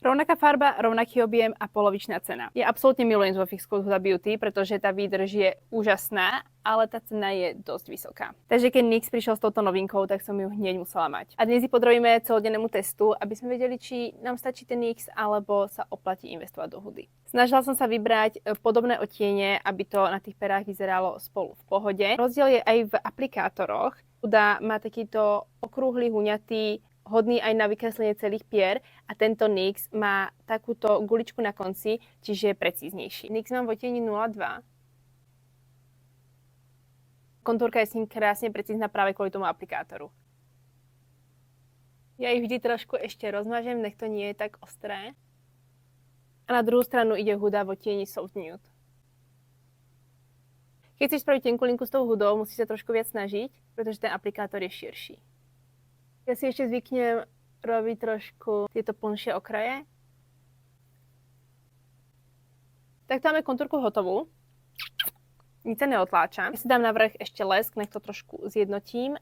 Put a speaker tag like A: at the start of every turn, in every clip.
A: Rovnaká farba, rovnaký objem a polovičná cena. Ja absolútne milujem vo Fix Code Huda Beauty, pretože tá výdrž je úžasná, ale tá cena je dosť vysoká. Takže keď NYX prišiel s touto novinkou, tak som ju hneď musela mať. A dnes si podrobíme celodennému testu, aby sme vedeli, či nám stačí ten NYX, alebo sa oplatí investovať do hudy. Snažila som sa vybrať podobné odtiene, aby to na tých perách vyzeralo spolu v pohode. Rozdiel je aj v aplikátoroch. Huda má takýto okrúhly, huňatý, hodný aj na vykreslenie celých pier a tento NYX má takúto guličku na konci, čiže je precíznejší. NYX mám v odtieni 02. Kontúrka je s ním krásne precízna práve kvôli tomu aplikátoru. Ja ich vždy trošku ešte rozmažem, nech to nie je tak ostré. A na druhú stranu ide huda v odtieni Soft Nude. Keď chceš spraviť tenkú linku s tou hudou, musíš sa trošku viac snažiť, pretože ten aplikátor je širší. Ja si ešte zvyknem robiť trošku tieto plnšie okraje. Tak to máme kontúrku hotovú. Nic sa neotláča. Ja si dám na vrch ešte lesk, nech to trošku zjednotím.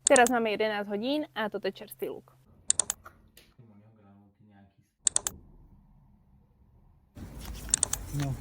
A: Teraz máme 11 hodín a toto je čerstvý look. No.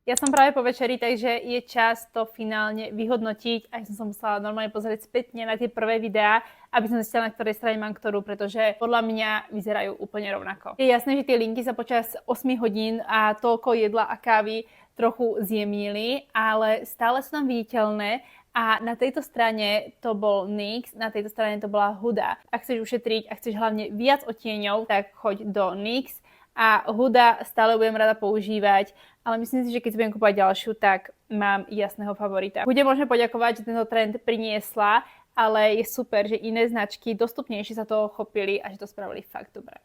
A: Ja som práve po večeri, takže je čas to finálne vyhodnotiť. Aj som sa musela normálne pozrieť spätne na tie prvé videá, aby som zistila, na ktorej strane mám ktorú, pretože podľa mňa vyzerajú úplne rovnako. Je jasné, že tie linky sa počas 8 hodín a toľko jedla a kávy trochu zjemnili, ale stále sú tam viditeľné. A na tejto strane to bol NYX, na tejto strane to bola huda. Ak chceš ušetriť a chceš hlavne viac odtieňov, tak choď do NYX. A huda stále budem rada používať, ale myslím si, že keď si budem kúpať ďalšiu, tak mám jasného favorita. Hude môžeme poďakovať, že tento trend priniesla, ale je super, že iné značky dostupnejšie sa toho chopili a že to spravili fakt dobre.